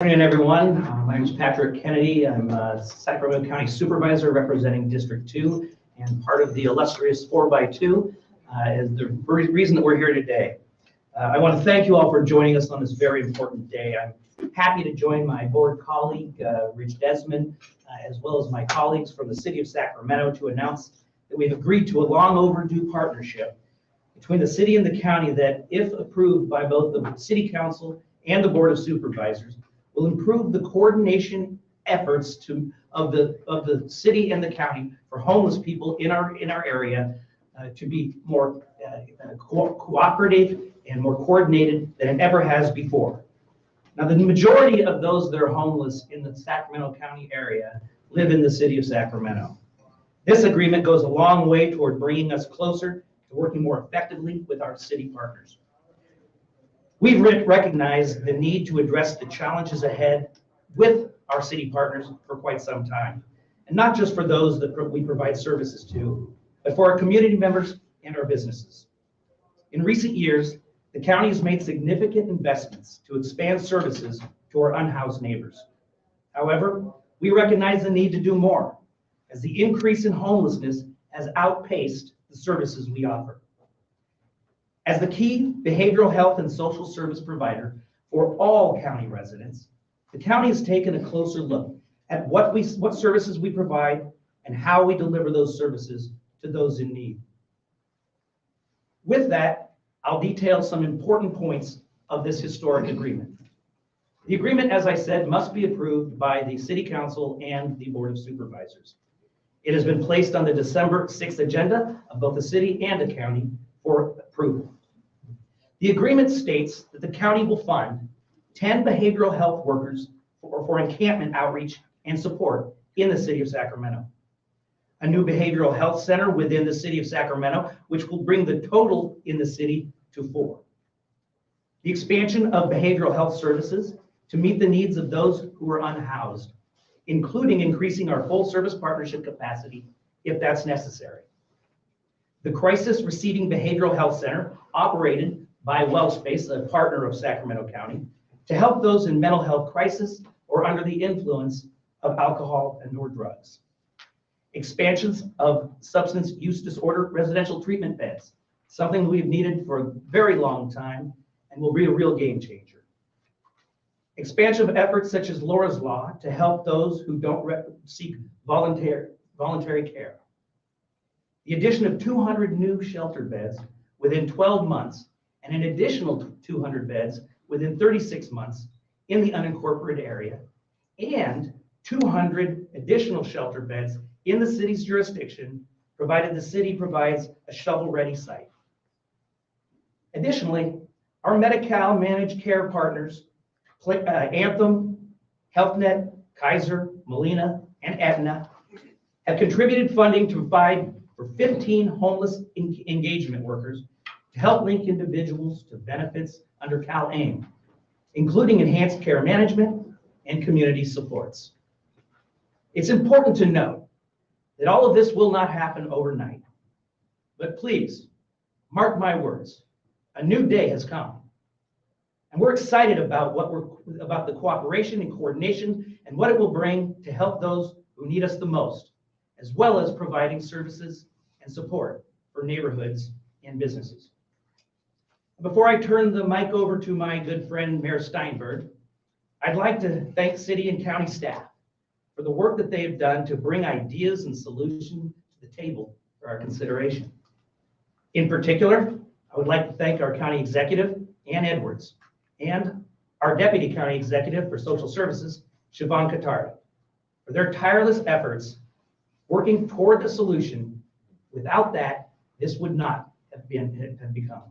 Good afternoon, everyone. My name is Patrick Kennedy. I'm a Sacramento County Supervisor representing District 2 and part of the illustrious 4x2 is the reason that we're here today. I want to thank you all for joining us on this very important day. I'm happy to join my board colleague, Rich Desmond, as well as my colleagues from the City of Sacramento to announce that we've agreed to a long overdue partnership between the city and the county that, if approved by both the City Council and the Board of Supervisors, will improve the coordination efforts of the city and the county for homeless people in our area to be more cooperative and more coordinated than it ever has before. Now, the majority of those that are homeless in the Sacramento County area live in the City of Sacramento. This agreement goes a long way toward bringing us closer to working more effectively with our city partners. We've recognized the need to address the challenges ahead with our city partners for quite some time, and not just for those that we provide services to, but for our community members and our businesses. In recent years, the county has made significant investments to expand services to our unhoused neighbors. However, we recognize the need to do more, as the increase in homelessness has outpaced the services we offer. As the key behavioral health and social service provider for all county residents, the county has taken a closer look at what services we provide and how we deliver those services to those in need. With that, I'll detail some important points of this historic agreement. The agreement, as I said, must be approved by the City Council and the Board of Supervisors. It has been placed on the December 6th agenda of both the city and the county for approval. The agreement states that the county will fund 10 behavioral health workers for encampment outreach and support in the City of Sacramento. A new behavioral health center within the City of Sacramento, which will bring the total in the city to 4. The expansion of behavioral health services to meet the needs of those who are unhoused, including increasing our full service partnership capacity if that's necessary. The Crisis Receiving Behavioral Health Center, operated by WellSpace, a partner of Sacramento County, to help those in mental health crisis or under the influence of alcohol and or drugs. Expansions of substance use disorder residential treatment beds, something we've needed for a very long time and will be a real game changer. Expansion of efforts such as Laura's Law to help those who don't seek voluntary care. The addition of 200 new shelter beds within 12 months and an additional 200 beds within 36 months in the unincorporated area, and 200 additional shelter beds in the city's jurisdiction, provided the city provides a shovel-ready site. Additionally, our Medi-Cal managed care partners, Anthem, HealthNet, Kaiser, Molina, and Aetna, have contributed funding to provide for 15 homeless engagement workers to help link individuals to benefits under CalAIM, including enhanced care management and community supports. It's important to note that all of this will not happen overnight, but please, mark my words, a new day has come. And we're excited about about the cooperation and coordination and what it will bring to help those who need us the most, as well as providing services and support for neighborhoods and businesses. Before I turn the mic over to my good friend, Mayor Steinberg, I'd like to thank city and county staff for the work that they have done to bring ideas and solutions to the table for our consideration. In particular, I would like to thank our county executive, Ann Edwards, and our deputy county executive for social services, Siobhan Katari, for their tireless efforts working toward a solution. Without that, this would not have become.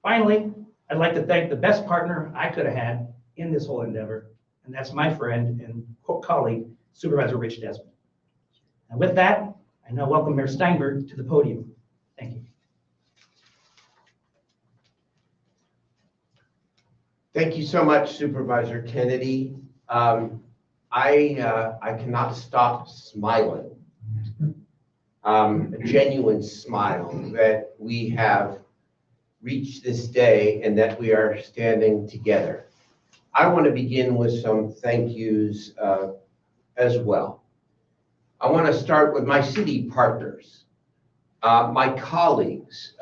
Finally, I'd like to thank the best partner I could have had in this whole endeavor, and that's my friend and colleague, Supervisor Rich Desmond. And with that, I now welcome Mayor Steinberg to the podium. Thank you. Thank you so much, Supervisor Kennedy. I cannot stop smiling. A genuine smile that we have reached this day and that we are standing together. I want to begin with some thank yous as well. I want to start with my city partners, my colleagues,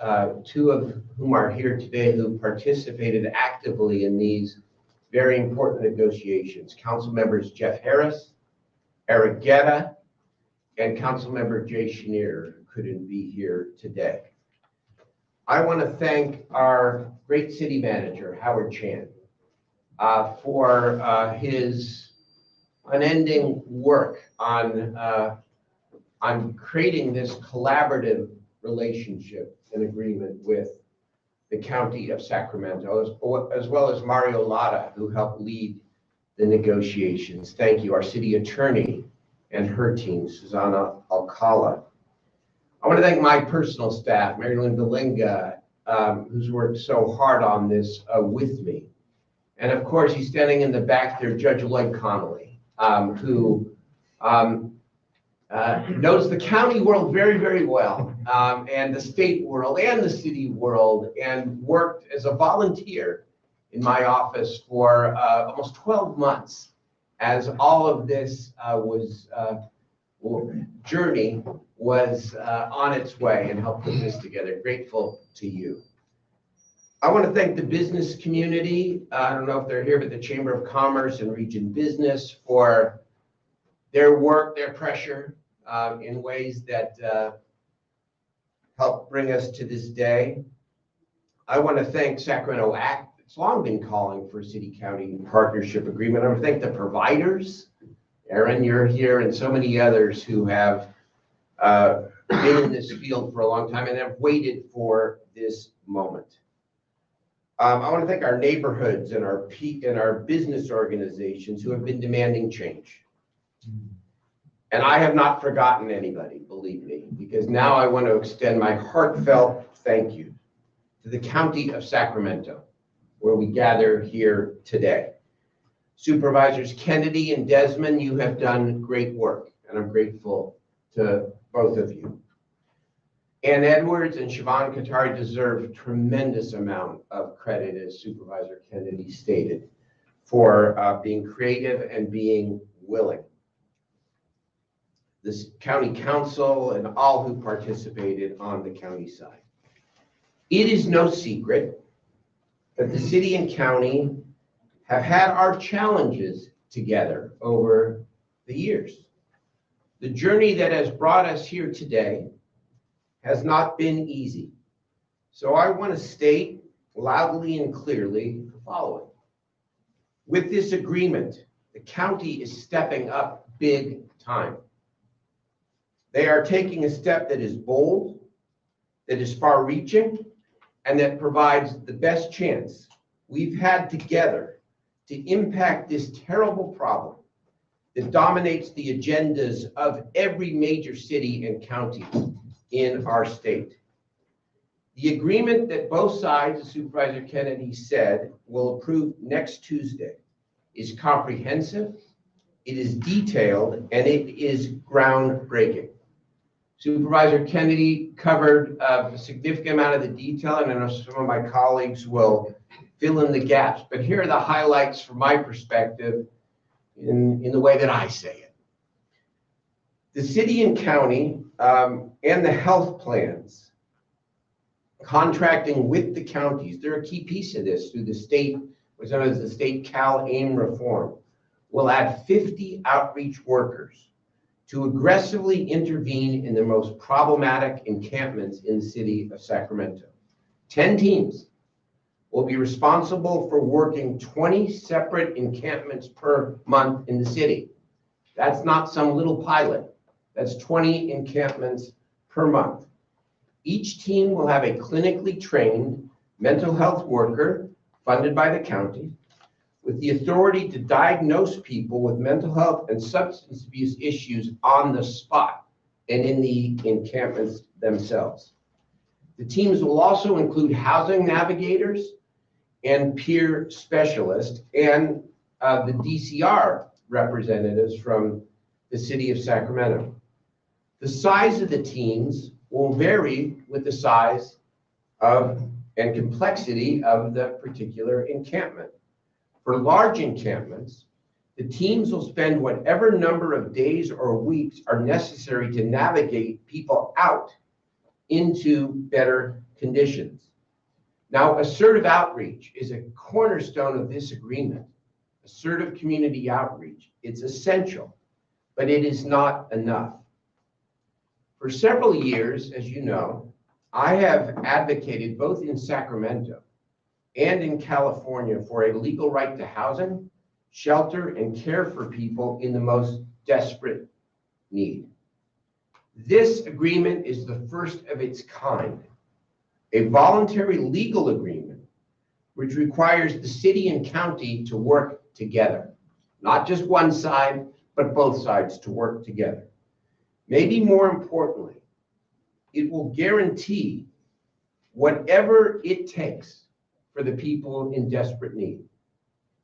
two of whom are here today who participated actively in these very important negotiations. Council members Jeff Harris, Eric Guetta, and Councilmember Jay Chenier, who couldn't be here today. I want to thank our great city manager, Howard Chan, for his unending work on creating this collaborative relationship and agreement with the County of Sacramento, as well as Mario Lada, who helped lead the negotiations. Thank you. Our city attorney and her team, Susanna Alcala. I want to thank my personal staff, Marilyn Belinga, who's worked so hard on this with me. And of course, he's standing in the back there, Judge Lloyd Connolly, who knows the county world very, very well, and the state world and the city world, and worked as a volunteer in my office for almost 12 months as all of this journey was on its way, and helped put this together. Grateful to you. I want to thank the business community. I don't know if they're here, but the Chamber of Commerce and Region Business for their work, their pressure in ways that helped bring us to this day. I want to thank Sacramento ACT. It's long been calling for a city-county partnership agreement. I want to thank the providers. Aaron, you're here, and so many others who have been in this field for a long time and have waited for this moment. I want to thank our neighborhoods and our business organizations who have been demanding change. And I have not forgotten anybody, believe me, because now I want to extend my heartfelt thank you to the County of Sacramento, where we gather here today. Supervisors Kennedy and Desmond, you have done great work, and I'm grateful to both of you. Ann Edwards and Siobhan Qatari deserve tremendous amount of credit, as Supervisor Kennedy stated, for being creative and being willing. This county council and all who participated on the county side. It is no secret that the city and county have had our challenges together over the years. The journey that has brought us here today has not been easy. So I want to state loudly and clearly the following. With this agreement, the county is stepping up big time. They are taking a step that is bold, that is far-reaching, and that provides the best chance we've had together to impact this terrible problem that dominates the agendas of every major city and county in our state. The agreement that both sides, as Supervisor Kennedy said, will approve next Tuesday is comprehensive, it is detailed, and it is groundbreaking. Supervisor Kennedy covered a significant amount of the detail, and I know some of my colleagues will fill in the gaps, but here are the highlights from my perspective in the way that I say it. The city and county and the health plans, contracting with the counties, they're a key piece of this through the state, what's known as the state CalAIM reform, will add 50 outreach workers to aggressively intervene in the most problematic encampments in the city of Sacramento. 10 teams will be responsible for working 20 separate encampments per month in the city. That's not some little pilot. That's 20 encampments per month. Each team will have a clinically trained mental health worker funded by the county with the authority to diagnose people with mental health and substance abuse issues on the spot and in the encampments themselves. The teams will also include housing navigators and peer specialists and the DCR representatives from the City of Sacramento. The size of the teams will vary with the size of and complexity of the particular encampment. For large encampments, the teams will spend whatever number of days or weeks are necessary to navigate people out into better conditions. Now, assertive outreach is a cornerstone of this agreement. Assertive community outreach, it's essential, but it is not enough. For several years, as you know, I have advocated both in Sacramento and in California for a legal right to housing, shelter, and care for people in the most desperate need. This agreement is the first of its kind, a voluntary legal agreement which requires the city and county to work together, not just one side, but both sides to work together. Maybe more importantly, it will guarantee whatever it takes for the people in desperate need.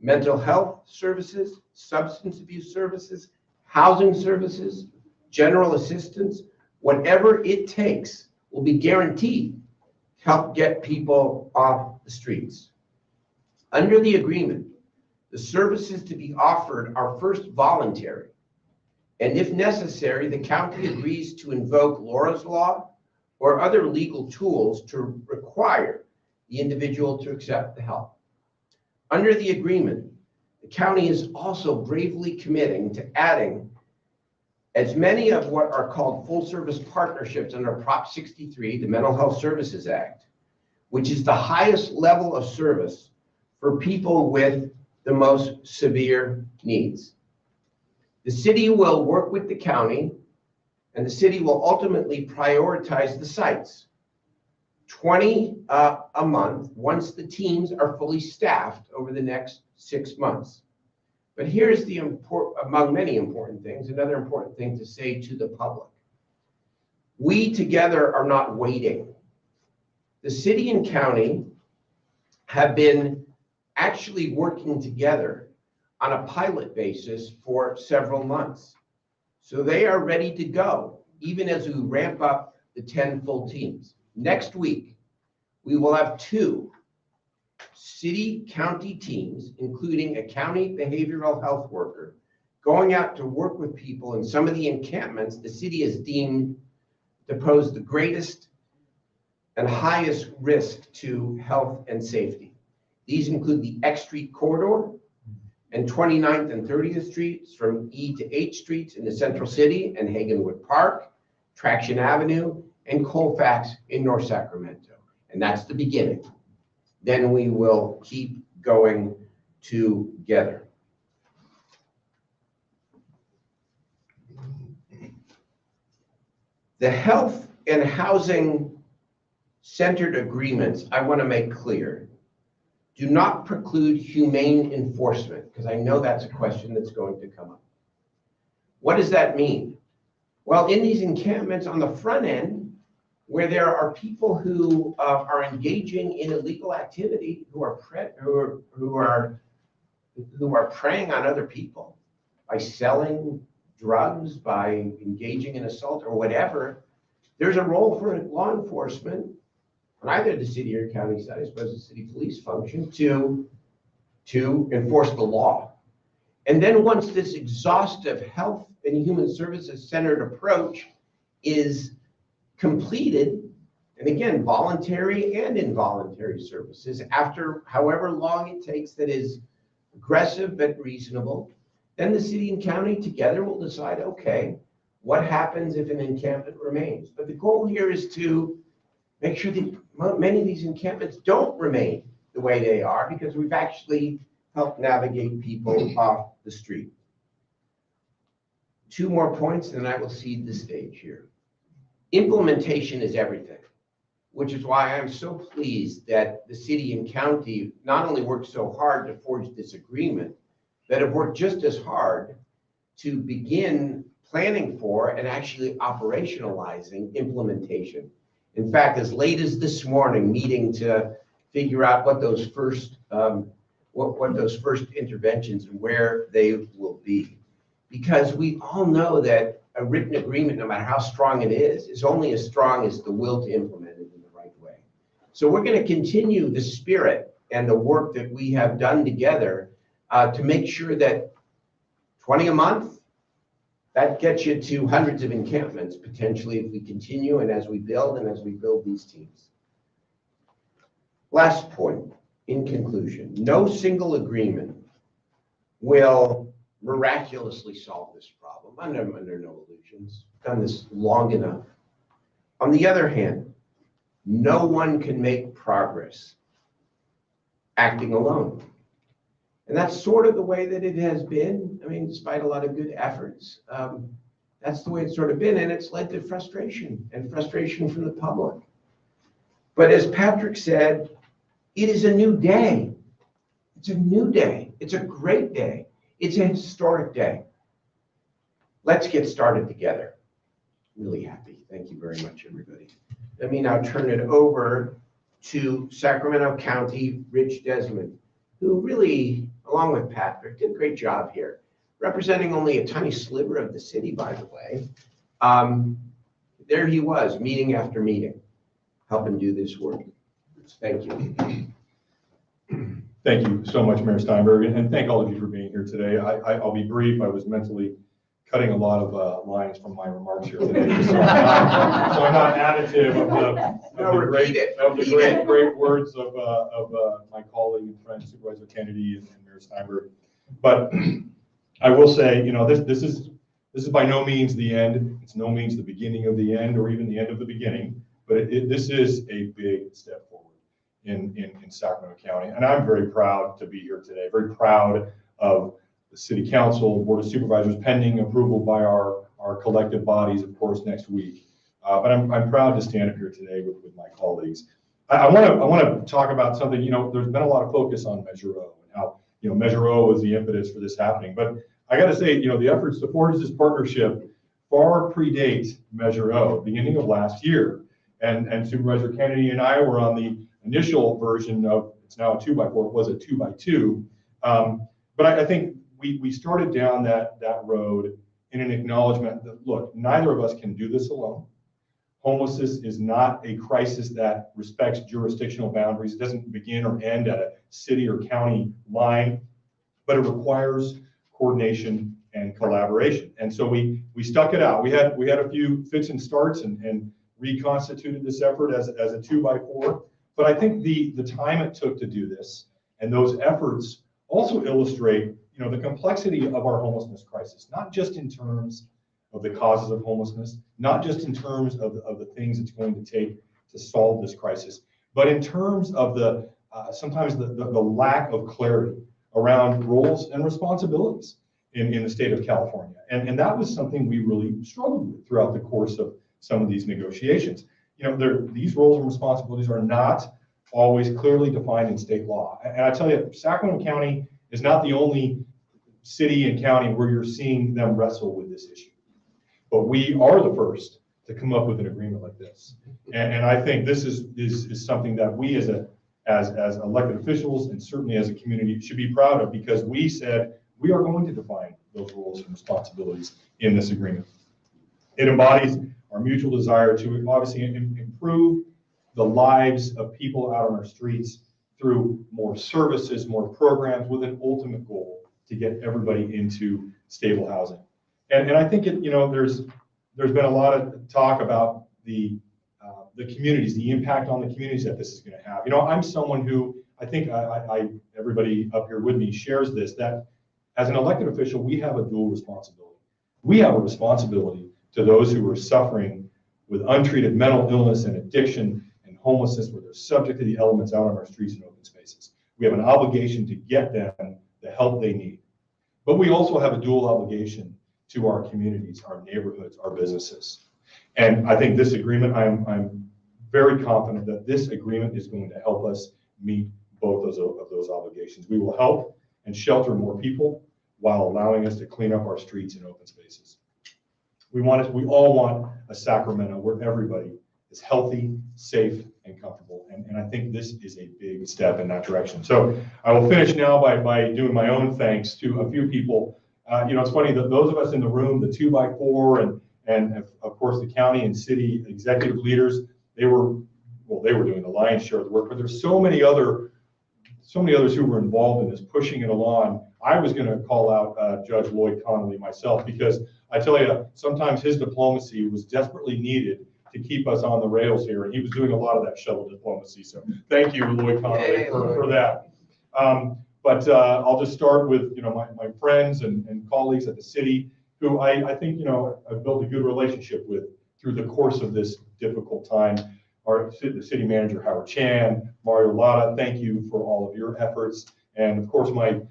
Mental health services, substance abuse services, housing services, general assistance, whatever it takes will be guaranteed to help get people off the streets. Under the agreement, the services to be offered are first voluntary, and if necessary, the county agrees to invoke Laura's Law or other legal tools to require the individual to accept the help. Under the agreement, the county is also bravely committing to adding as many of what are called full-service partnerships under Prop 63, the Mental Health Services Act, which is the highest level of service for people with the most severe needs. The city will work with the county, and the city will ultimately prioritize the sites. 20 a month once the teams are fully staffed over the next 6 months. But here's the among many important things, another important thing to say to the public. We together are not waiting. The city and county have been actually working together on a pilot basis for several months. So they are ready to go, even as we ramp up the 10 full teams. Next week, we will have 2 city-county teams, including a county behavioral health worker, going out to work with people in some of the encampments the city has deemed to pose the greatest and highest risk to health and safety. These include the X Street corridor and 29th and 30th Streets from E to H Streets in the Central City and Hagenwood Park, Traction Avenue, and Colfax in North Sacramento. And that's the beginning. Then we will keep going together. The health and housing centered agreements, I want to make clear, do not preclude humane enforcement, because I know that's a question that's going to come up. What does that mean? Well, in these encampments on the front end, where there are people who are engaging in illegal activity, who are preying on other people by selling drugs, by engaging in assault or whatever, there's a role for law enforcement on either the city or county side, I suppose the city police function, to enforce the law. And then once this exhaustive health and human services centered approach is completed, and again, voluntary and involuntary services, after however long it takes that is aggressive but reasonable, then the city and county together will decide, okay, what happens if an encampment remains? But the goal here is to make sure that many of these encampments don't remain the way they are, because we've actually helped navigate people off the street. 2 more points, and I will cede the stage here. Implementation is everything, which is why I'm so pleased that the city and county not only worked so hard to forge this agreement, but have worked just as hard to begin planning for and actually operationalizing implementation. In fact, as late as this morning, meeting to figure out what those first interventions and where they will be. Because we all know that a written agreement, no matter how strong it is only as strong as the will to implement it in the right way. So we're going to continue the spirit and the work that we have done together to make sure that 20 a month, that gets you to hundreds of encampments potentially if we continue and as we build these teams. Last point, in conclusion, no single agreement will miraculously solve this problem. I'm under no illusions. I've done this long enough. On the other hand, no one can make progress acting alone. And that's sort of the way that it has been. I mean, despite a lot of good efforts, that's the way it's sort of been, and it's led to frustration from the public. But as Patrick said, it is a new day. It's a new day. It's a great day. It's a historic day. Let's get started together. Really happy. Thank you very much, everybody. Let me now turn it over to Sacramento County Rich Desmond, who really, along with Patrick, did a great job here, representing only a tiny sliver of the city, by the way. There he was, meeting after meeting, helping do this work. Thank you. Thank you so much, Mayor Steinberg, and thank all of you for being here today. I'll be brief. I was mentally cutting a lot of lines from my remarks here today, so I'm not additive of the great words of my colleague and friend Supervisor Kennedy and Mayor Steinberg. But I will say, you know, this is by no means the end. It's no means the beginning of the end, or even the end of the beginning. But this is a big step forward in Sacramento County, and I'm very proud to be here today. Very proud of the City Council, Board of Supervisors, pending approval by our collective bodies, of course, next week. But I'm proud to stand up here today with my colleagues. I want to talk about something. You know, there's been a lot of focus on Measure O and how, you know, Measure O was the impetus for this happening. But I got to say, you know, the efforts to forge this partnership far predate Measure O, beginning of last year. And Supervisor Kennedy and I were on the initial version of, it's now a 2x4, it was a 2x2. But I think we started down that road in an acknowledgement that, look, neither of us can do this alone. Homelessness is not a crisis that respects jurisdictional boundaries. It doesn't begin or end at a city or county line, but it requires coordination and collaboration. And so we stuck it out. We had a few fits and starts and reconstituted this effort as a 2x4. But I think the time it took to do this and those efforts also illustrate, you know, the complexity of our homelessness crisis, not just in terms of the causes of homelessness, not just in terms of the things it's going to take to solve this crisis, but in terms of the sometimes the lack of clarity around roles and responsibilities in the state of California. And that was something we really struggled with throughout the course of some of these negotiations. You know, these roles and responsibilities are not always clearly defined in state law. And I tell you, Sacramento County is not the only city and county where you're seeing them wrestle with this issue. But we are the first to come up with an agreement like this. And I think this is something that we as elected officials and certainly as a community should be proud of, because we said we are going to define those roles and responsibilities in this agreement. It embodies our mutual desire to obviously improve the lives of people out on our streets through more services, more programs, with an ultimate goal to get everybody into stable housing. And I think there's been a lot of talk about the communities, the impact on the communities that this is going to have. You know, I'm someone who I think everybody up here with me shares this, that as an elected official, we have a dual responsibility. We have a responsibility to those who are suffering with untreated mental illness and addiction and homelessness, where they're subject to the elements out on our streets and open spaces. We have an obligation to get them the help they need. But we also have a dual obligation to our communities, our neighborhoods, our businesses. And I think this agreement, I'm very confident that this agreement is going to help us meet both of those obligations. We will help and shelter more people while allowing us to clean up our streets and open spaces. We all want a Sacramento where everybody is healthy, safe, and comfortable. And I think this is a big step in that direction. So I will finish now by doing my own thanks to a few people. You know, it's funny that those of us in the room, the 2x4 and of course the county and city executive leaders, they were doing the lion's share of the work, but there's so many others who were involved in this, pushing it along I was going to call out Judge Lloyd Connolly myself, because I tell you, sometimes his diplomacy was desperately needed to keep us on the rails here, and he was doing a lot of that shuttle diplomacy. So thank you, Lloyd Connolly, for that. But I'll just start with my friends and colleagues at the city, who I think I've built a good relationship with through the course of this difficult time. The city manager, Howard Chan, Mario Lada, thank you for all of your efforts. And of course, my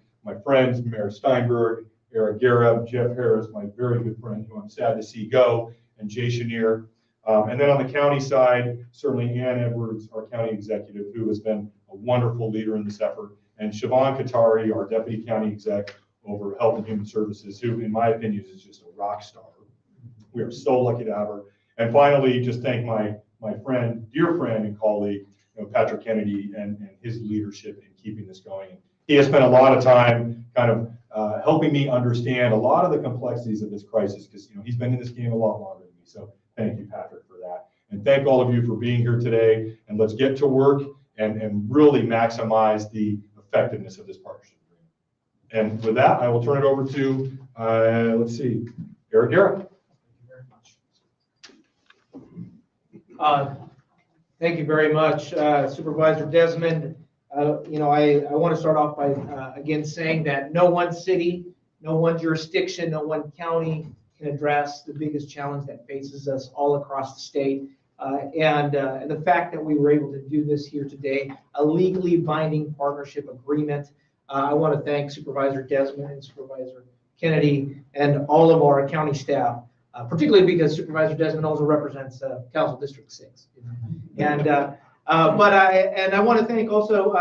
friends, Mayor Steinberg, Eric Gareb, Jeff Harris, my very good friend who I'm sad to see go, and Jay Chenier. And then on the county side, certainly Ann Edwards, our county executive, who has been a wonderful leader in this effort, and Siobhan Katari, our deputy county exec over Health and Human Services, who in my opinion is just a rock star. We are so lucky to have her. And finally, just thank my friend, dear friend and colleague, Patrick Kennedy, and his leadership in keeping this going. He has spent a lot of time kind of helping me understand a lot of the complexities of this crisis, because he's been in this game a lot longer than me. So thank you, Patrick, for that. And thank all of you for being here today. And let's get to work and really maximize the effectiveness of this partnership agreement. And with that, I will turn it over to, let's see, Eric Garrett. Thank you very much, Supervisor Desmond. I want to start off by again saying that no one city, no one jurisdiction, no one county can address the biggest challenge that faces us all across the state. And the fact that we were able to do this here today, a legally binding partnership agreement. I want to thank Supervisor Desmond and Supervisor Kennedy and all of our county staff. Particularly because Supervisor Desmond also represents Council District 6. And I want to thank also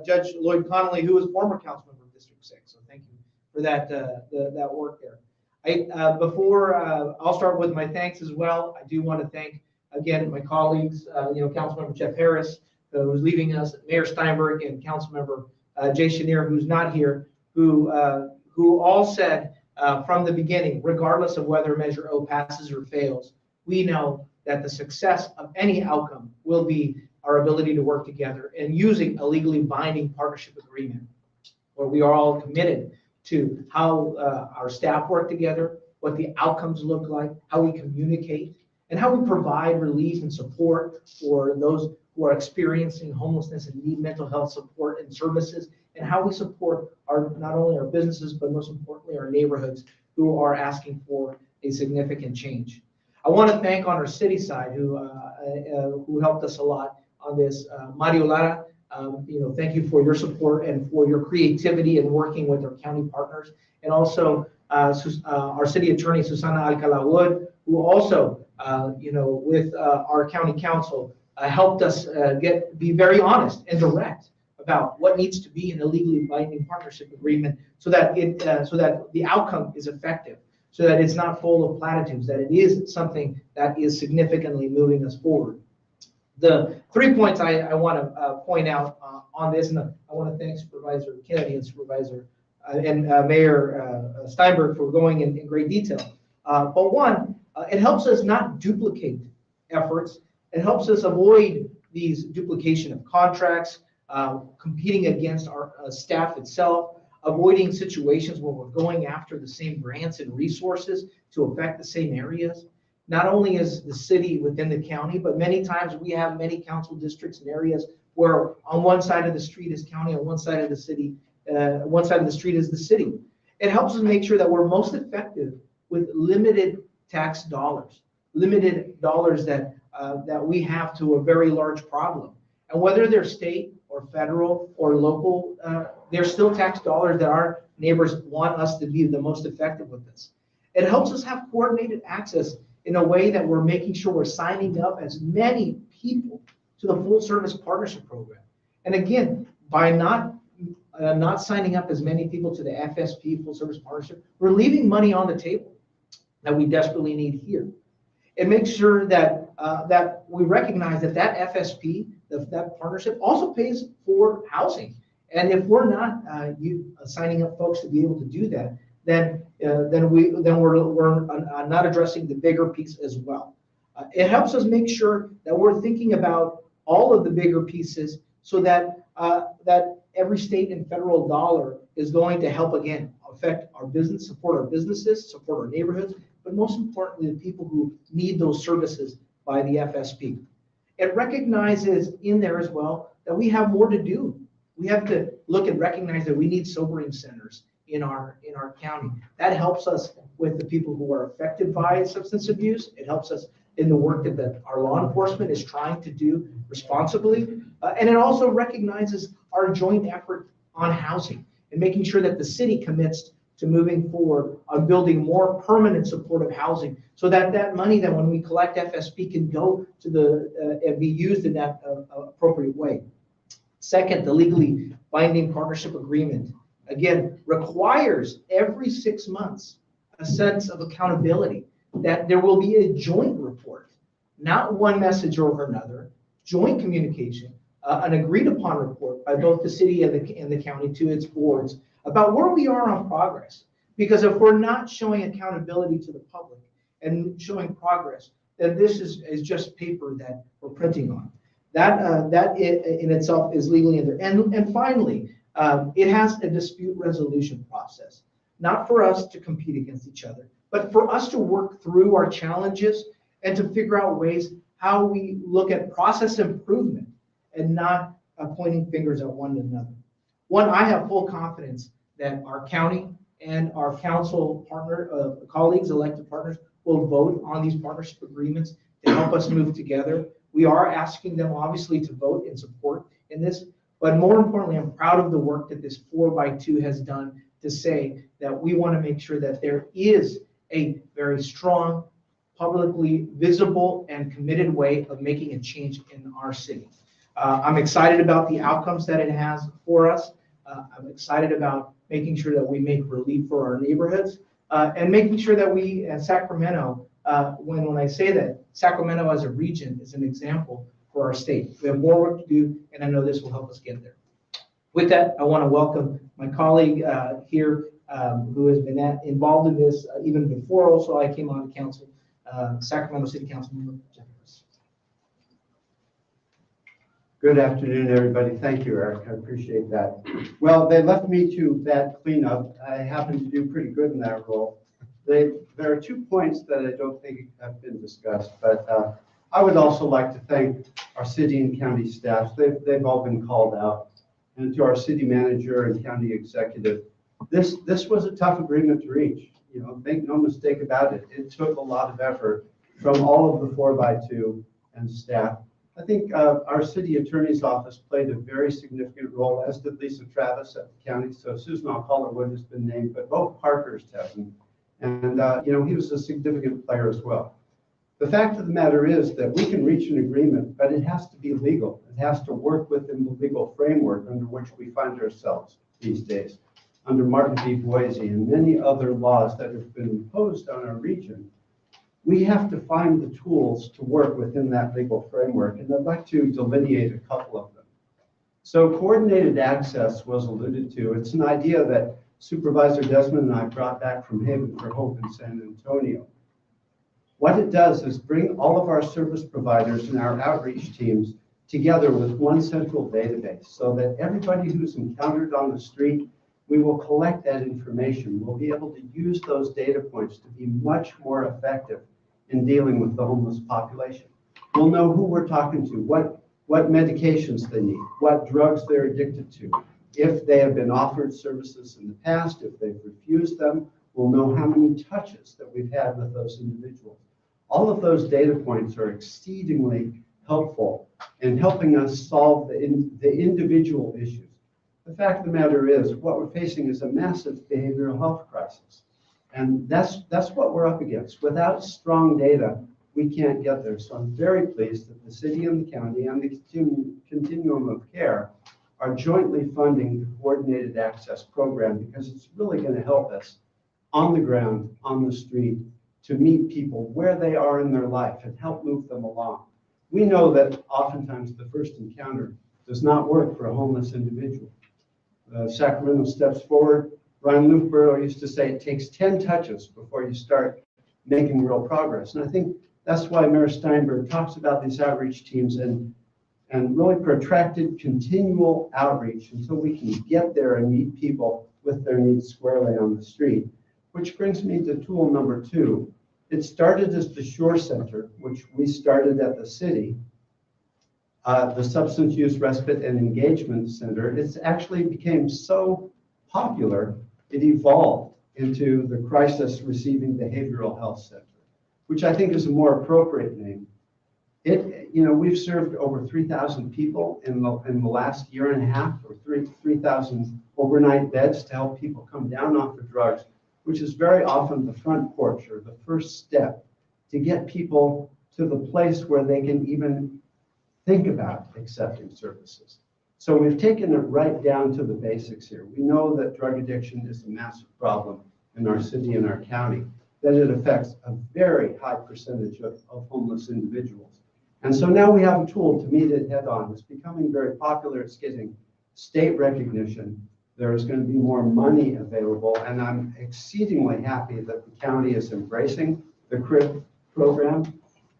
Judge Lloyd Connolly, who was former council member of District 6. So thank you for that work there. I'll start with my thanks as well. I do want to thank again my colleagues, Councilmember Jeff Harris, who's leaving us, Mayor Steinberg, and Councilmember Jay Chenier, who's not here, who all said. From the beginning, regardless of whether Measure O passes or fails, we know that the success of any outcome will be our ability to work together and using a legally binding partnership agreement where we are all committed to how our staff work together, what the outcomes look like, how we communicate, and how we provide relief and support for those who are experiencing homelessness and need mental health support and services, and how we support not only our businesses, but most importantly, our neighborhoods who are asking for a significant change. I want to thank on our city side who helped us a lot on this. Mario Lara, thank you for your support and for your creativity in working with our county partners, and also our city attorney, Susana Alcala Wood, who also, with our county council, helped us be very honest and direct about what needs to be in a legally binding partnership agreement, so that the outcome is effective, so that it's not full of platitudes, that it is something that is significantly moving us forward. The 3 points I want to point out on this, and I want to thank Supervisor Kennedy and Supervisor and Mayor Steinberg for going in great detail. But one, it helps us not duplicate efforts. It helps us avoid these duplication of contracts, competing against our staff itself, avoiding situations where we're going after the same grants and resources to affect the same areas. Not only is the city within the county, but many times we have many council districts and areas where on one side of the street is county, on one side of the city, one side of the street is the city. It helps us make sure that we're most effective with limited tax dollars, limited dollars that we have to a very large problem. And whether they're state or federal or local, they're still tax dollars that our neighbors want us to be the most effective with this. It helps us have coordinated access in a way that we're making sure we're signing up as many people to the full service partnership program. And again, by not signing up as many people to the FSP full service partnership, we're leaving money on the table that we desperately need here. It makes sure that that we recognize that FSP, that partnership, also pays for housing. And if we're not signing up folks to be able to do that, then we're not addressing the bigger piece as well. It helps us make sure that we're thinking about all of the bigger pieces, so that every state and federal dollar is going to help, again, affect our business, support our businesses, support our neighborhoods, but most importantly, the people who need those services by the FSP. It recognizes in there as well that we have more to do. We have to look and recognize that we need sobering centers in our county. That helps us with the people who are affected by substance abuse. It helps us in the work that our law enforcement is trying to do responsibly. And it also recognizes our joint effort on housing and making sure that the city commits to moving forward on building more permanent supportive housing, so that that money that when we collect FSP can go to the and be used in that appropriate way. Second, the legally binding partnership agreement, again, requires every 6 months a sense of accountability, that there will be a joint report, not one message over another, joint communication, an agreed upon report by both the city and the county to its boards about where we are on progress. Because if we're not showing accountability to the public and showing progress, then this is just paper that we're printing on. That in itself is legally in there. And finally, it has a dispute resolution process, not for us to compete against each other, but for us to work through our challenges and to figure out ways how we look at process improvement and not pointing fingers at one another. One, I have full confidence that our county and our council partner, colleagues, elected partners, will vote on these partnership agreements to help us move together. We are asking them, obviously, to vote in support in this, but more importantly, I'm proud of the work that this 4x2 has done to say that we want to make sure that there is a very strong, publicly visible, and committed way of making a change in our city. I'm excited about the outcomes that it has for us. I'm excited about making sure that we make relief for our neighborhoods and making sure that we, as Sacramento, when I say that, Sacramento as a region is an example for our state. We have more work to do, and I know this will help us get there. With that, I want to welcome my colleague here who has been involved in this even before also I came on the council, Sacramento City Council member Jeff Harris. Good afternoon, everybody. Thank you, Eric. I appreciate that. Well, they left me to that cleanup. I happen to do pretty good in that role. There are 2 points that I don't think have been discussed, but I would also like to thank our city and county staff. They've all been called out. And to our city manager and county executive, this was a tough agreement to reach. You know, make no mistake about it. It took a lot of effort from all of the 4x2 and staff. I think our city attorney's office played a very significant role, as did Lisa Travis at the county. So Susan Alcala-Wood has been named, but both Parkers have been. And, you know, he was a significant player as well. The fact of the matter is that we can reach an agreement, but it has to be legal. It has to work within the legal framework under which we find ourselves these days, under Martin v. Boise and many other laws that have been imposed on our region. We have to find the tools to work within that legal framework, and I'd like to delineate a couple of them. So coordinated access was alluded to. It's an idea that Supervisor Desmond and I brought back from Haven for Hope in San Antonio. What it does is bring all of our service providers and our outreach teams together with one central database so that everybody who's encountered on the street, we will collect that information. We'll be able to use those data points to be much more effective in dealing with the homeless population. We'll know who we're talking to, what medications they need, what drugs they're addicted to. If they have been offered services in the past, if they've refused them, we'll know how many touches that we've had with those individuals. All of those data points are exceedingly helpful in helping us solve the individual issues. The fact of the matter is, what we're facing is a massive behavioral health crisis. And that's what we're up against. Without strong data, we can't get there. So I'm very pleased that the city and the county and the continuum of care are jointly funding the coordinated access program, because it's really going to help us on the ground, on the street, to meet people where they are in their life and help move them along. We know that oftentimes the first encounter does not work for a homeless individual. Sacramento steps forward. Ryan Lufborough used to say it takes 10 touches before you start making real progress. And I think that's why Mayor Steinberg talks about these outreach teams and and really protracted continual outreach until we can get there and meet people with their needs squarely on the street. Which brings me to tool number 2. It started as the Shore Center, which we started at the city, the Substance Use Respite and Engagement Center. It actually became so popular, it evolved into the Crisis Receiving Behavioral Health Center, which I think is a more appropriate name. We've served over 3,000 people in the last year and a half, or 3,000 overnight beds to help people come down off of drugs, which is very often the front porch or the first step to get people to the place where they can even think about accepting services. So we've taken it right down to the basics here. We know that drug addiction is a massive problem in our city and our county, that it affects a very high percentage of homeless individuals. And so now we have a tool to meet it head on. It's becoming very popular. It's getting state recognition. There's going to be more money available, and I'm exceedingly happy that the county is embracing the CRIB program.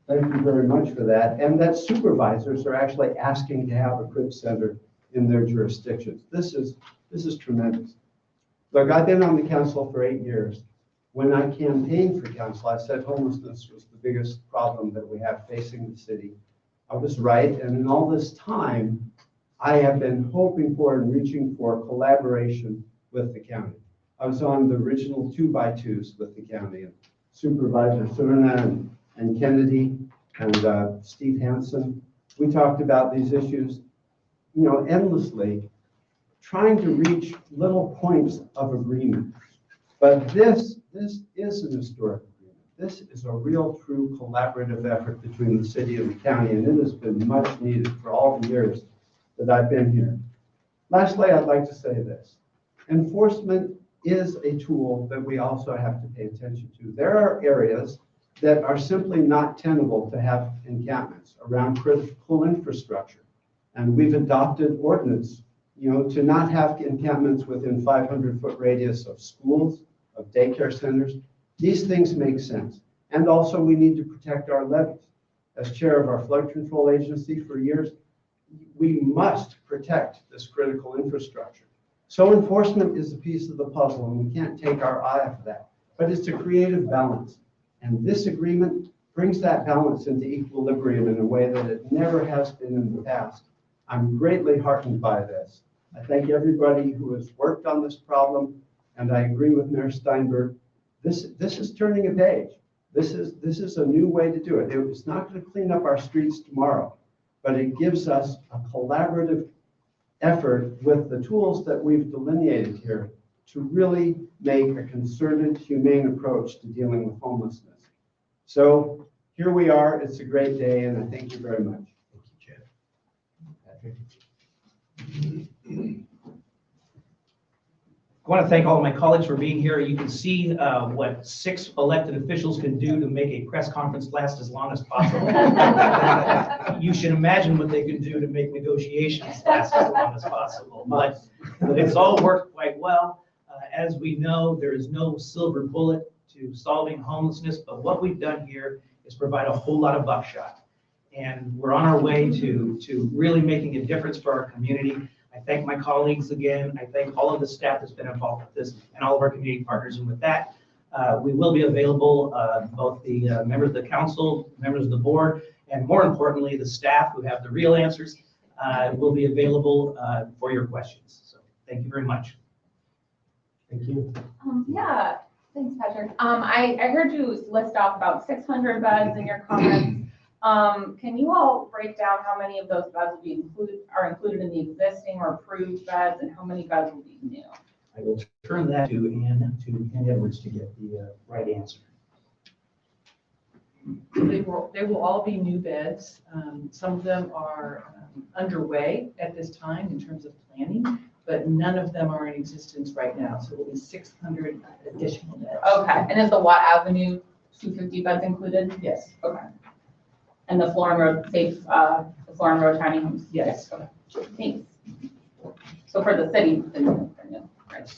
Thank you very much for that. And that supervisors are actually asking to have a CRIB center in their jurisdictions. This is tremendous. Look, I've been on the council for 8 years. When I campaigned for council, I said homelessness was the biggest problem that we have facing the city. I was right, and in all this time, I have been hoping for and reaching for collaboration with the county. I was on the original 2x2s with the county, and Supervisor Surna and Kennedy and Steve Hansen. We talked about these issues, endlessly, trying to reach little points of agreement. But this is an historic agreement. This is a real, true collaborative effort between the city and the county, and it has been much needed for all the years that I've been here. Lastly, I'd like to say this. Enforcement is a tool that we also have to pay attention to. There are areas that are simply not tenable to have encampments around critical infrastructure. And we've adopted ordinance, to not have encampments within 500-foot radius of schools, of daycare centers. These things make sense. And also we need to protect our levees. As chair of our flood control agency for years, we must protect this critical infrastructure. So enforcement is a piece of the puzzle, and we can't take our eye off of that. But it's a creative balance. And this agreement brings that balance into equilibrium in a way that it never has been in the past. I'm greatly heartened by this. I thank everybody who has worked on this problem, and I agree with Mayor Steinberg. This is turning a page. This is a new way to do it. It's not going to clean up our streets tomorrow, but it gives us a collaborative effort with the tools that we've delineated here to really make a concerted, humane approach to dealing with homelessness. So here we are. It's a great day, and I thank you very much. I want to thank all of my colleagues for being here. You can see what 6 elected officials can do to make a press conference last as long as possible. You should imagine what they can do to make negotiations last as long as possible. But it's all worked quite well. As we know, there is no silver bullet to solving homelessness, but what we've done here is provide a whole lot of buckshot. And we're on our way to really making a difference for our community. I thank my colleagues again. I thank all of the staff that's been involved with this and all of our community partners. And with that, we will be available, both the members of the council, members of the board, and more importantly, the staff who have the real answers will be available for your questions. So thank you very much. Thank you. Yeah, thanks, Patrick. I heard you list off about 600 beds in your comments. Can you all break down how many of those beds will be are included in the existing or approved beds, and how many beds will be new? I will turn that to Ann Edwards to get the right answer. They will all be new beds. Some of them are underway at this time in terms of planning, but none of them are in existence right now. So it will be 600 additional beds. Okay, and is the Watt Avenue 250 beds included? Yes. Okay. And the Florin Road safe, the Florin Road tiny homes? Yes. Okay. Thanks. So for the city, they're new, right?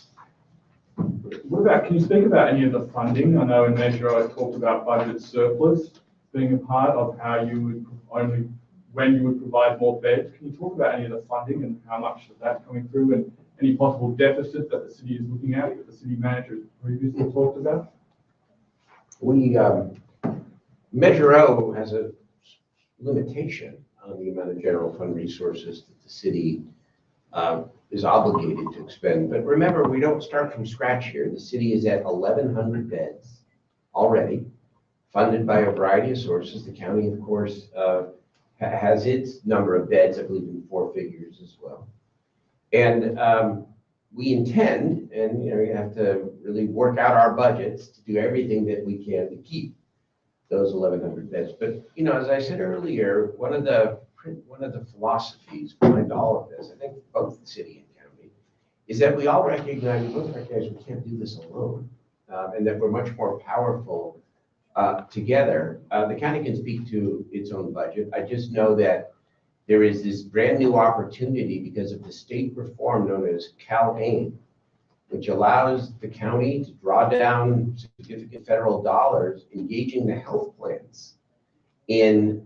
What about, can you speak about any of the funding? I know in Measure I talked about budget surplus being a part of how you would only when you would provide more beds. Can you talk about any of the funding and how much of that coming through and any possible deficit that the city is looking at that the city manager previously talked about? We, Measure O has a limitation on the amount of general fund resources that the city is obligated to expend. But remember, we don't start from scratch here. The city is at 1,100 beds already, funded by a variety of sources. The county, of course, has its number of beds, I believe in 4 figures as well. And we intend, and you have to really work out our budgets to do everything that we can to keep those 1,100 beds. But as I said earlier, one of the philosophies behind all of this, I think both the city and county, is that we all recognize, we can't do this alone, and that we're much more powerful together. The county can speak to its own budget. I just know that there is this brand new opportunity because of the state reform known as CalAIM, which allows the county to draw down significant federal dollars, engaging the health plans in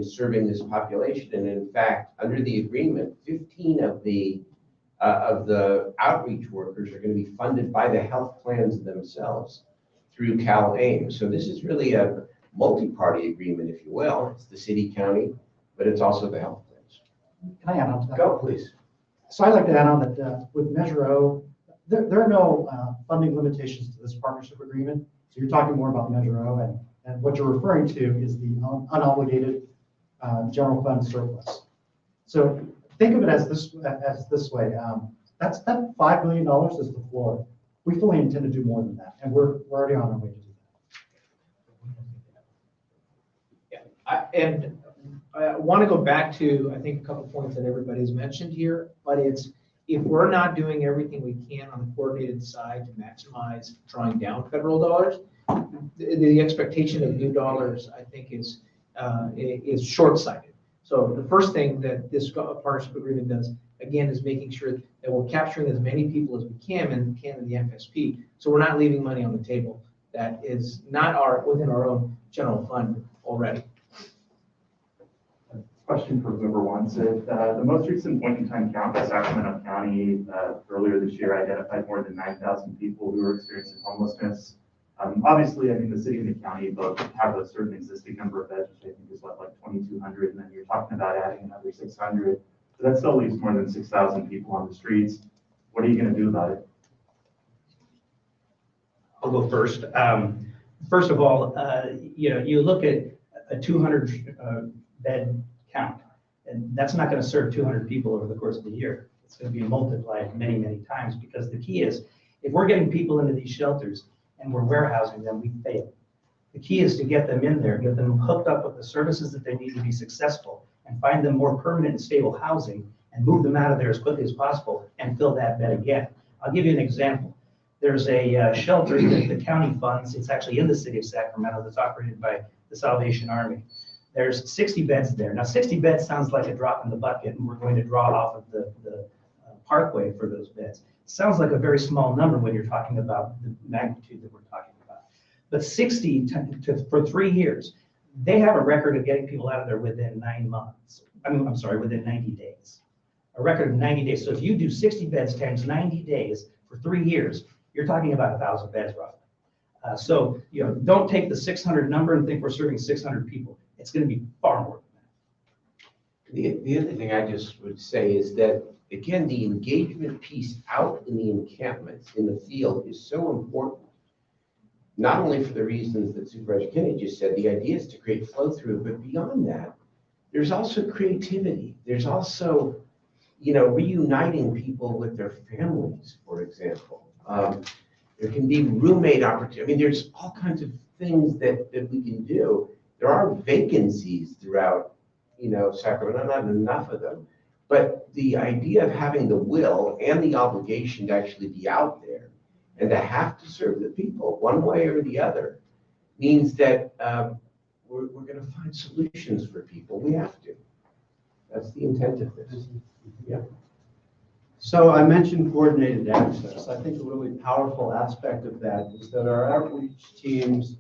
serving this population. And in fact, under the agreement, 15 of the outreach workers are going to be funded by the health plans themselves through CalAIM. So this is really a multi-party agreement, if you will. It's the city, county, but it's also the health plans. Can I add on to that? Go, please. So I'd like to add on that with Measure O, there are no funding limitations to this partnership agreement. So you're talking more about Measure O, and what you're referring to is the unobligated general fund surplus. So think of it as this way. That $5 million is the floor. We fully intend to do more than that, and we're already on our way to do that. Yeah, I want to go back to, I think, a couple points that everybody's mentioned here, but it's, if we're not doing everything we can on the coordinated side to maximize drawing down federal dollars, the expectation of new dollars, I think, is short-sighted. So the first thing that this partnership agreement does, again, is making sure that we're capturing as many people as we can in the FSP. So we're not leaving money on the table that is not within our own general fund already. Question for Member Wansid. The most recent point-in-time count for Sacramento County earlier this year identified more than 9,000 people who were experiencing homelessness. Obviously, I mean, the city and the county both have a certain existing number of beds, which I think is like 2,200, and then you're talking about adding another 600. So that still leaves more than 6,000 people on the streets. What are you going to do about it? I'll go first. First of all, you look at a 200 bed count, and that's not going to serve 200 people over the course of the year. It's going to be multiplied many, many times, because the key is, if we're getting people into these shelters and we're warehousing them, we fail. The key is to get them in there, get them hooked up with the services that they need to be successful, and find them more permanent and stable housing, and move them out of there as quickly as possible and fill that bed again. I'll give you an example. There's a shelter that the county funds. It's actually in the city of Sacramento, that's operated by the Salvation Army. There's 60 beds there. Now, 60 beds sounds like a drop in the bucket, and we're going to draw off of the parkway for those beds. It sounds like a very small number when you're talking about the magnitude that we're talking about. But 60 for 3 years, they have a record of getting people out of there within 9 months. Within 90 days. A record of 90 days. So if you do 60 beds times 90 days for 3 years, you're talking about 1,000 beds roughly. So don't take the 600 number and think we're serving 600 people. It's going to be far more than that. The other thing I just would say is that, again, the engagement piece out in the encampments, in the field, is so important. Not only for the reasons that Supervisor Kennedy just said, the idea is to create flow through, but beyond that, there's also creativity. There's also, reuniting people with their families, for example. There can be roommate opportunity. I mean, there's all kinds of things that we can do. There are vacancies throughout, Sacramento, not enough of them. But the idea of having the will and the obligation to actually be out there and to have to serve the people one way or the other means that we're going to find solutions for people. We have to. That's the intent of this. Yeah. So I mentioned coordinated access. I think a really powerful aspect of that is that our outreach teams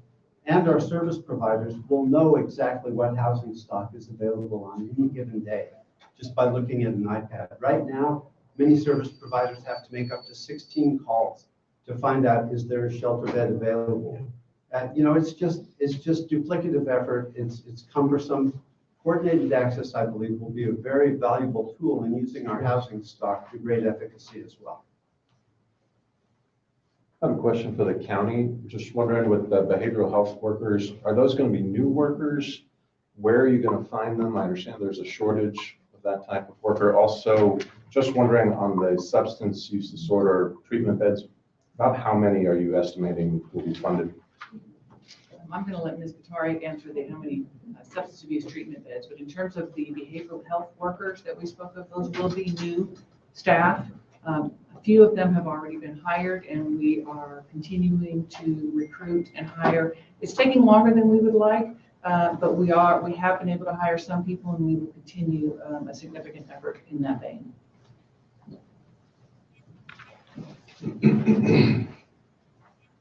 and our service providers will know exactly what housing stock is available on any given day, just by looking at an iPad. Right now, many service providers have to make up to 16 calls to find out, is there a shelter bed available? You know, it's just duplicative effort. It's cumbersome. Coordinated access, I believe, will be a very valuable tool in using our housing stock to great efficacy as well. I have a question for the county. Just wondering with the behavioral health workers, are those going to be new workers? Where are you going to find them? I understand there's a shortage of that type of worker. Also, just wondering on the substance use disorder treatment beds, about how many are you estimating will be funded? I'm going to let Ms. Katari answer how many substance abuse treatment beds, but in terms of the behavioral health workers that we spoke of, those will be new staff. A few of them have already been hired, and we are continuing to recruit and hire. It's taking longer than we would like, but we have been able to hire some people, and we will continue a significant effort in that vein.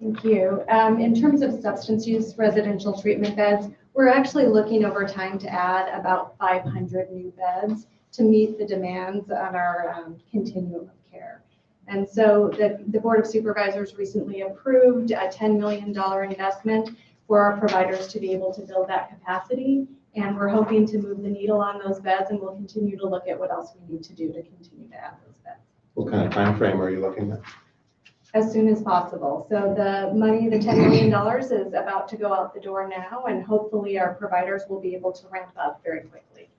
Thank you. In terms of substance use residential treatment beds, we're actually looking over time to add about 500 new beds to meet the demands on our continuum of care. And so the Board of Supervisors recently approved a $10 million investment for our providers to be able to build that capacity. And we're hoping to move the needle on those beds, and we'll continue to look at what else we need to do to continue to add those beds. What kind of time frame are you looking at? As soon as possible. So the money, the $10 million is about to go out the door now, and hopefully our providers will be able to ramp up very quickly.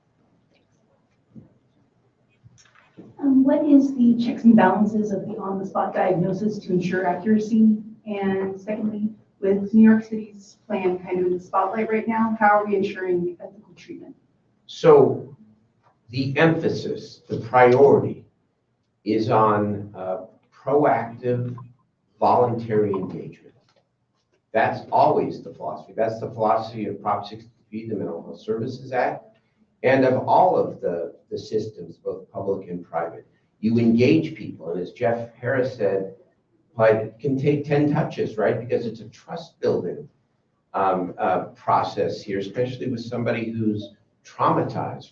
What is the checks and balances of the on-the-spot diagnosis to ensure accuracy? And secondly, with New York City's plan kind of in the spotlight right now, how are we ensuring ethical treatment? So the emphasis, the priority is on proactive, voluntary engagement. That's always the philosophy. That's the philosophy of Prop 63, the Mental Health Services Act, and of all of the systems, both public and private. You engage people, and as Jeff Harris said, it can take 10 touches, right? Because it's a trust building process here, especially with somebody who's traumatized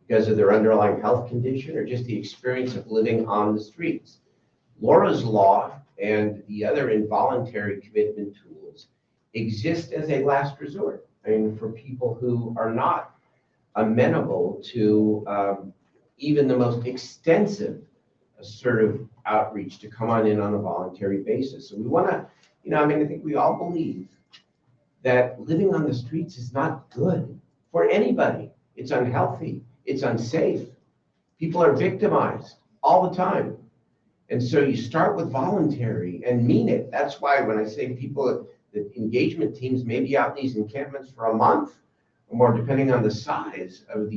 because of their underlying health condition or just the experience of living on the streets. Laura's Law and the other involuntary commitment tools exist as a last resort. I mean, for people who are not amenable to even the most extensive assertive outreach to come on in on a voluntary basis. So we want to, I think we all believe that living on the streets is not good for anybody. It's unhealthy. It's unsafe. People are victimized all the time. And so you start with voluntary and mean it. That's why when I say people, the engagement teams may be out in these encampments for a month or more, depending on the size of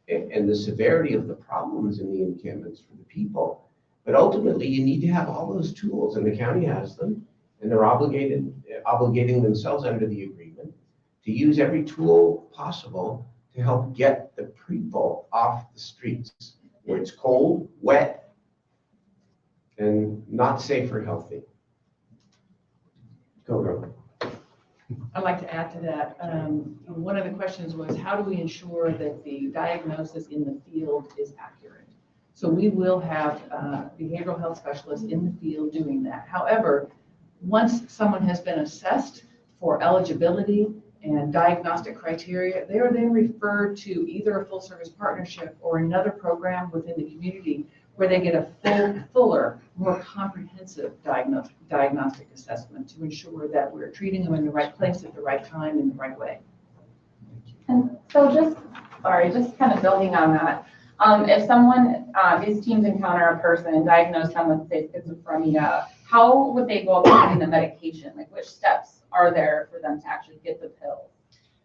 and the severity of the problems in the encampments for the people. But ultimately, you need to have all those tools, and the county has them, and they're obligating themselves under the agreement to use every tool possible to help get the people off the streets where it's cold, wet, and not safe or healthy. Go. I'd like to add to that. One of the questions was, how do we ensure that the diagnosis in the field is accurate? So we will have behavioral health specialists in the field doing that. However, once someone has been assessed for eligibility and diagnostic criteria, they are then referred to either a full service partnership or another program within the community where they get a fuller, more comprehensive diagnostic assessment to ensure that we're treating them in the right place at the right time in the right way. And so just kind of building on that, if someone, these teams encounter a person diagnosed on, let's say, schizophrenia, how would they go about getting the medication? Like, which steps are there for them to actually get the pill?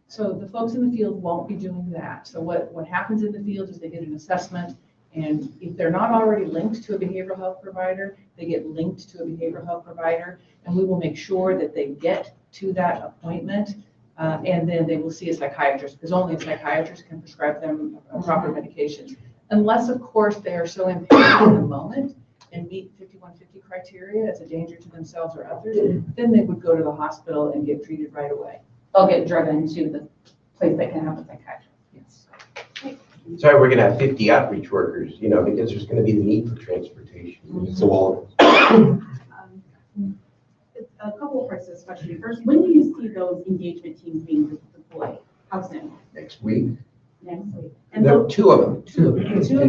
So the folks in the field won't be doing that. So what happens in the field is they get an assessment, and if they're not already linked to a behavioral health provider, they get linked to a behavioral health provider, and we will make sure that they get to that appointment, and then they will see a psychiatrist, because only a psychiatrist can prescribe them proper medications. Unless, of course, they are so impaired in the moment and meet 5150 criteria as a danger to themselves or others, then they would go to the hospital and get treated right away. They'll get driven to the place that can have a psychiatrist. Yes. Sorry, we're gonna have 50 outreach workers, you know, because there's gonna be the need for transportation. So all, A couple of parts of this question. First, when do you see those engagement teams being deployed? How soon? Next week, Next week? And there are those, two of them. two of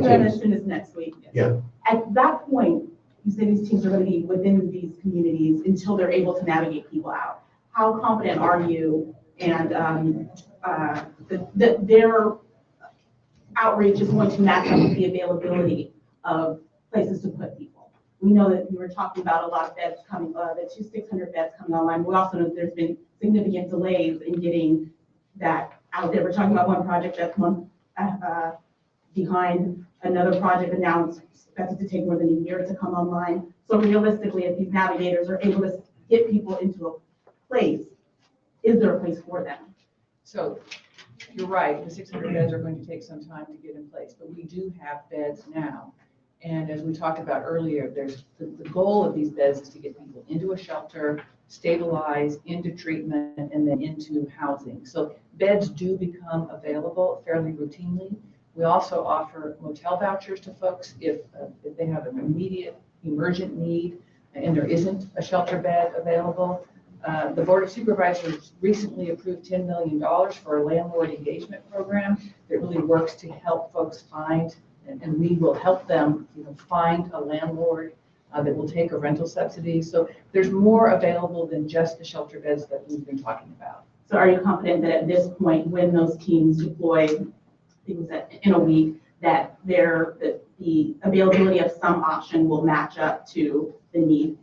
them as soon as next week? Yeah. At that point, you say these teams are going to be within these communities until they're able to navigate people out. How confident are you and that their outreach is going to match up with the availability of places to put people? We know that you were talking about a lot of beds coming, the 600 beds coming online. We also know that there's been significant delays in getting that out there. We're talking about one project that's behind another project, and now it's expected to take more than a year to come online. So realistically, if these navigators are able to get people into a place, is there a place for them? So you're right, the 600 beds are going to take some time to get in place, but we do have beds now. And as we talked about earlier, there's the goal of these beds is to get people into a shelter, stabilize, into treatment, and then into housing. So beds do become available fairly routinely. We also offer motel vouchers to folks if they have an immediate emergent need and there isn't a shelter bed available. The Board of Supervisors recently approved $10 million for a landlord engagement program that really works to help folks find, and we will help them, find a landlord that will take a rental subsidy. So there's more available than just the shelter beds that we've been talking about. So are you confident that at this point, when those teams deploy, things that in a week, that the availability of some option will match up to the need?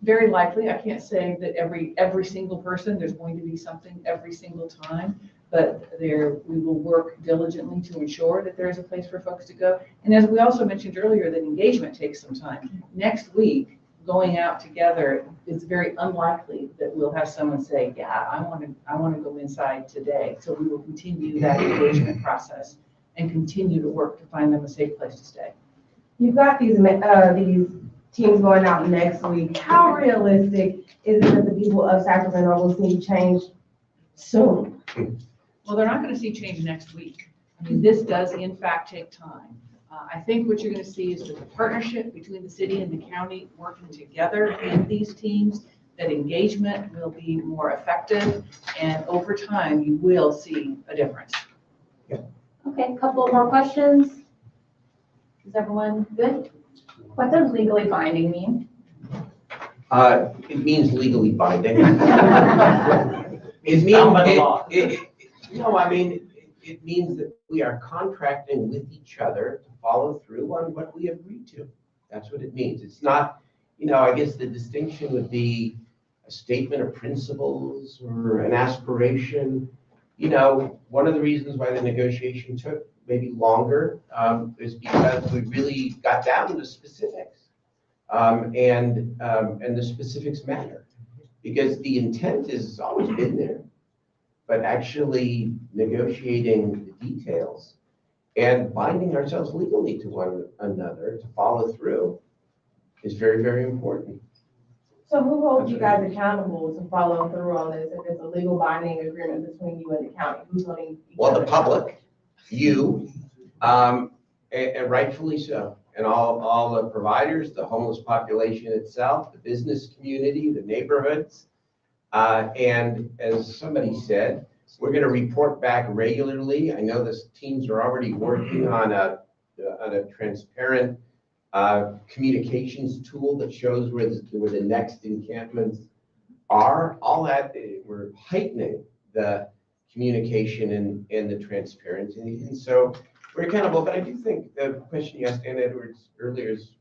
Very likely. I can't say that every single person, there's going to be something every single time, but we will work diligently to ensure that there is a place for folks to go. And as we also mentioned earlier, that engagement takes some time. Next week, going out together, it's very unlikely that we'll have someone say, yeah, I want to go inside today. So we will continue that engagement process and continue to work to find them a safe place to stay. You've got these teams going out next week. How realistic is it that the people of Sacramento will see change soon? Well, they're not going to see change next week. I mean, this does in fact take time. I think what you're going to see is that the partnership between the city and the county working together in these teams, that engagement will be more effective, and over time you will see a difference. Okay, a couple more questions. Is everyone good? What does legally binding mean? It means legally binding. It means that we are contracting with each other to follow through on what we agreed to. That's what it means. It's not, I guess the distinction would be a statement of principles or an aspiration. One of the reasons why the negotiation took maybe longer is because we really got down to the specifics. And the specifics matter, because the intent has always been there, but actually negotiating the details and binding ourselves legally to one another to follow through is very, very important. So who holds you guys accountable to follow through on this? If it's a legal binding agreement between you and the county, who's holding? Well, the public, you, and rightfully so. And all the providers, the homeless population itself, the business community, the neighborhoods. And as somebody said, we're going to report back regularly. I know the teams are already working on a transparent communications tool that shows where the next encampments are. All that, we're heightening the communication and the transparency. And so we're accountable, but I do think the question you asked Ann Edwards earlier is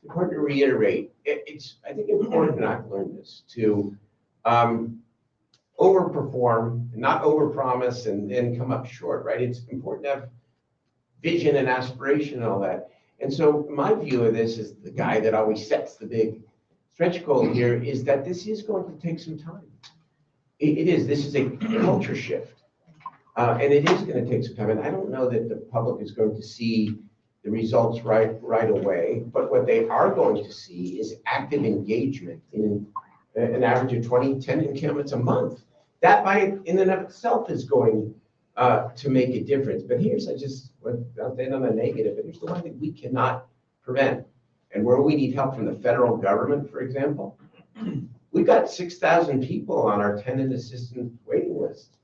important to reiterate. It's, I think, important, and I've learned this, to overperform, not overpromise and then come up short, right? It's important to have vision and aspiration and all that. And so my view of this is the guy that always sets the big stretch goal here is that this is going to take some time. It is. This is a culture shift. And it is going to take some time. And I don't know that the public is going to see the results right away, but what they are going to see is active engagement in an average of 10 encampments a month. That in and of itself is going to make a difference. But here's, I'll say on the negative, but here's the one thing we cannot prevent. And where we need help from the federal government, for example, we've got 6,000 people on our tenant assistance waiting list,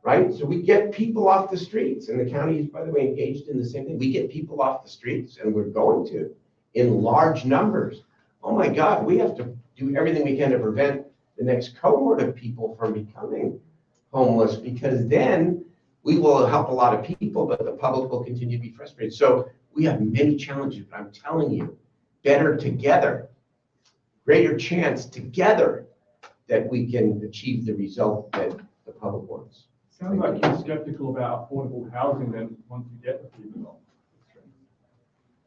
right? So we get people off the streets, and the county is, by the way, engaged in the same thing. We get people off the streets, and we're going to, in large numbers. Oh my God, we have to do everything we can to prevent the next cohort of people from becoming homeless, because then we will help a lot of people, but the public will continue to be frustrated. So we have many challenges, but I'm telling you, better together, greater chance together that we can achieve the result that the public wants. Sounds like you're skeptical about affordable housing then once you get the people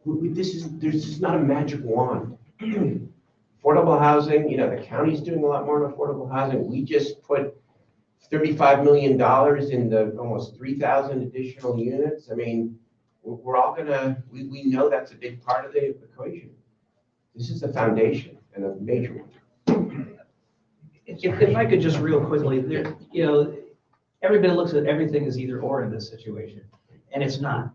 on. There's just not a magic wand. Affordable housing, the county's doing a lot more in affordable housing. We just put $35 million in the almost 3,000 additional units. I mean, we're all we know that's a big part of the equation. This is the foundation and a major one. If I could just real quickly, everybody looks at everything as either or in this situation, and it's not.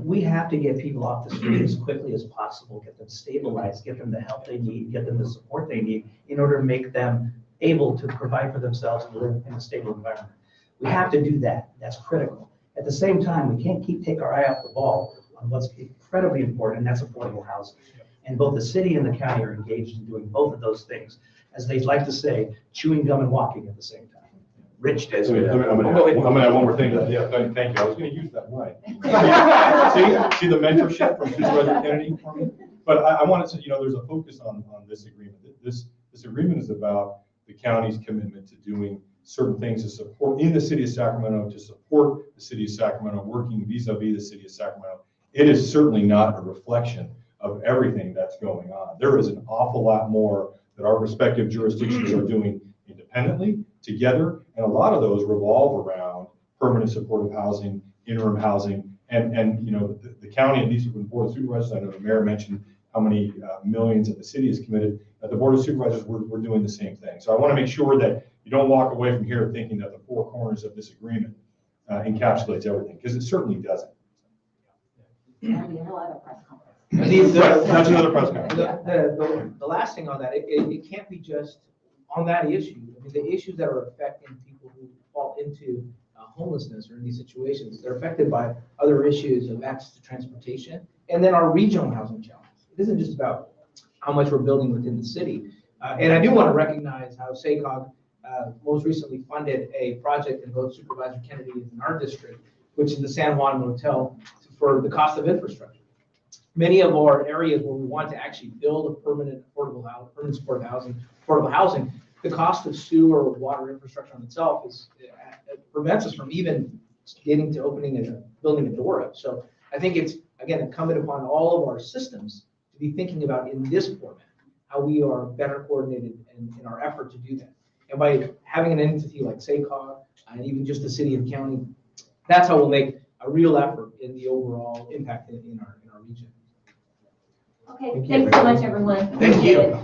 We have to get people off the street as quickly as possible, get them stabilized, get them the help they need, get them the support they need in order to make them able to provide for themselves and live in a stable environment. We have to do that. That's critical. At the same time, we can't take our eye off the ball on what's incredibly important, and that's affordable housing. And both the city and the county are engaged in doing both of those things. As they like to say, chewing gum and walking at the same time. Rich does. I'm gonna add one more thing. Yeah, thank you. I was gonna use that line. See the mentorship from Supervisor Kennedy for me? But I wanted to, there's a focus on this agreement. This agreement is about the county's commitment to doing certain things to support in the city of Sacramento, to support the city of Sacramento, working vis-a-vis the city of Sacramento. It is certainly not a reflection of everything that's going on. There is an awful lot more that our respective jurisdictions are doing independently, together, and a lot of those revolve around permanent supportive housing, interim housing, and the county, at least with the Board of Supervisors, I know the mayor mentioned how many millions that the city has committed. At the Board of Supervisors, we're doing the same thing. So I want to make sure that you don't walk away from here thinking that the four corners of this agreement encapsulates everything, because it certainly doesn't. That's another press conference. The last thing on that, it can't be just on that issue. I mean, the issues that are affecting people who fall into homelessness or in these situations, they're affected by other issues of access to transportation, and then our regional housing challenge. It isn't just about how much we're building within the city. And I do want to recognize how SACOG most recently funded a project in both Supervisor Kennedy is in our district, which is the San Juan Motel, for the cost of infrastructure. Many of our areas where we want to actually build a permanent supportive housing, the cost of sewer or water infrastructure on itself it prevents us from even getting to building a door up. So I think it's, again, incumbent upon all of our systems to be thinking about in this format, how we are better coordinated in our effort to do that. And by having an entity like SACOG and even just the city and county, that's how we'll make a real effort in the overall impact in our region. Okay, thanks so much, everyone. Thank you.